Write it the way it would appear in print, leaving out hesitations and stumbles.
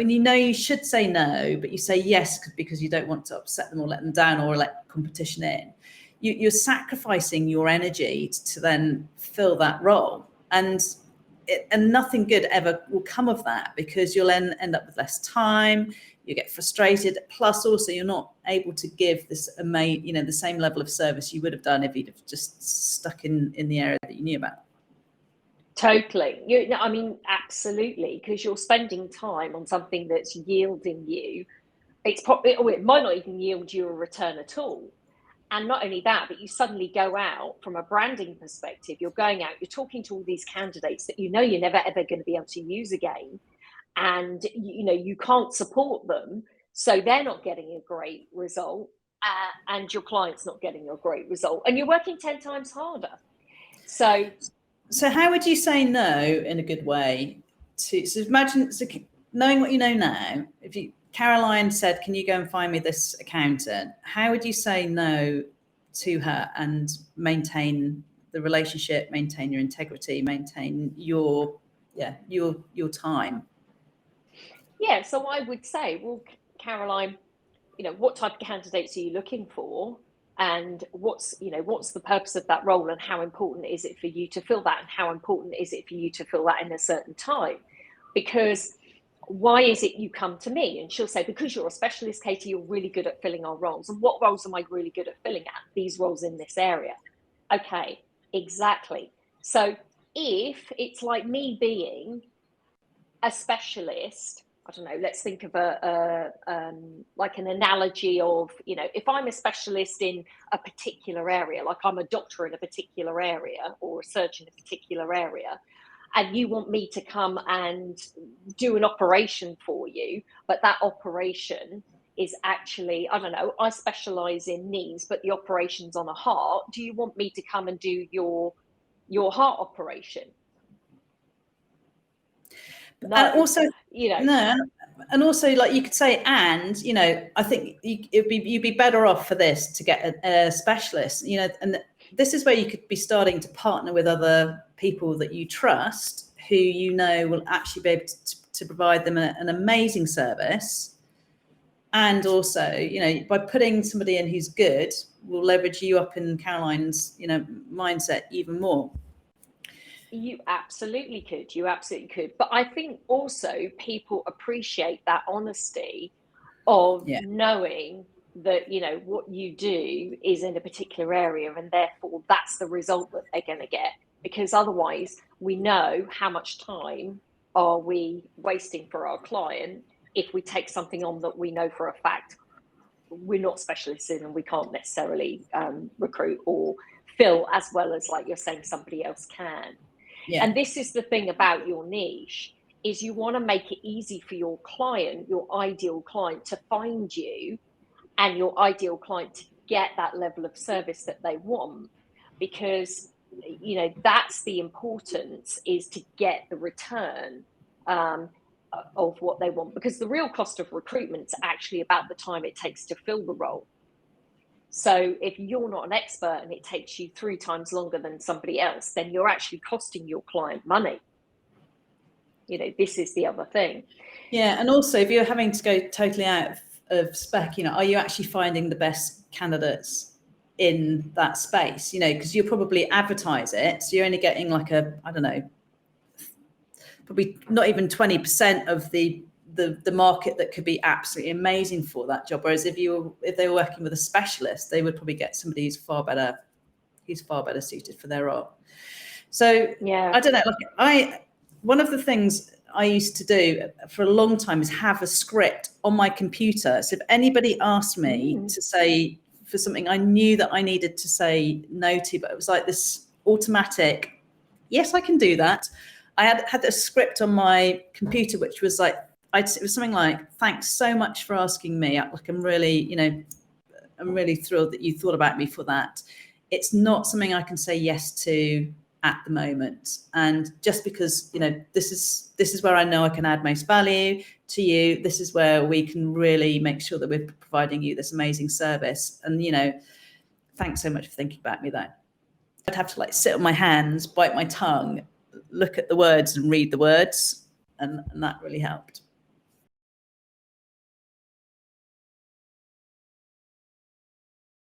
when you know you should say no, but you say yes because you don't want to upset them or let them down or let competition in, you're sacrificing your energy to then fill that role. And nothing good ever will come of that, because you'll then end up with less time, you get frustrated, plus also you're not able to give this the same level of service you would have done if you'd have just stuck in the area that you knew about. Totally. Absolutely, because you're spending time on something that's yielding you. It might not even yield you a return at all. And not only that, but you suddenly go out from a branding perspective, you're going out, you're talking to all these candidates that you're never, ever going to be able to use again. And, you can't support them. So they're not getting a great result. And your client's not getting a great result. And you're working 10 times harder. So how would you say no in a good way? Imagine knowing what you know now, Caroline said, can you go and find me this accountant? How would you say no to her and maintain the relationship, maintain your integrity, maintain your time? Yeah, so I would say, well, Caroline, what type of candidates are you looking for? And what's the purpose of that role, and how important is it for you to fill that? And how important is it for you to fill that in a certain time? Because why is it you come to me? And she'll say, because you're a specialist, Katie, you're really good at filling our roles. And what roles am I really good at filling at? These roles in this area. Okay, exactly. So if it's like me being a specialist, I don't know, let's think of like an analogy of, if I'm a specialist in a particular area, like I'm a doctor in a particular area or a surgeon in a particular area, and you want me to come and do an operation for you, but that operation is actually, I don't know, I specialize in knees, but the operation's on a heart. Do you want me to come and do your heart operation? No. And also, no. And also, like you could say, and, I think you'd be better off for this to get a specialist, and this is where you could be starting to partner with other people that you trust, who will actually be able to provide them an amazing service. And also, by putting somebody in who's good, will leverage you up in Caroline's, mindset even more. You absolutely could. But I think also people appreciate that honesty of knowing that, what you do is in a particular area, and therefore that's the result that they're going to get. Because otherwise we know how much time are we wasting for our client if we take something on that we know for a fact we're not specialists in and we can't necessarily recruit or fill as well as, like you're saying, somebody else can. Yeah. And this is the thing about your niche, is you want to make it easy for your client, your ideal client, to find you, and your ideal client to get that level of service that they want. Because, that's the importance, is to get the return of what they want. Because the real cost of recruitment is actually about the time it takes to fill the role. So if you're not an expert and it takes you 3 times longer than somebody else, then you're actually costing your client money. This is the other thing. Yeah, and also if you're having to go totally out of spec, are you actually finding the best candidates in that space? Because you'll probably advertise it, so you're only getting like probably not even 20% of the market that could be absolutely amazing for that job. Whereas if they were working with a specialist, they would probably get somebody who's far better suited for their role. So yeah, I don't know. One of the things I used to do for a long time is have a script on my computer. So if anybody asked me to say for something I knew that I needed to say no to, but it was like this automatic, yes, I can do that. I had a script on my computer, which was like, it was something like, thanks so much for asking me. Like, I'm really thrilled that you thought about me for that. It's not something I can say yes to at the moment. And just because, this is where I know I can add most value to you. This is where we can really make sure that we're providing you this amazing service. And, thanks so much for thinking about me, though. I'd have to sit on my hands, bite my tongue, look at the words and read the words. And that really helped.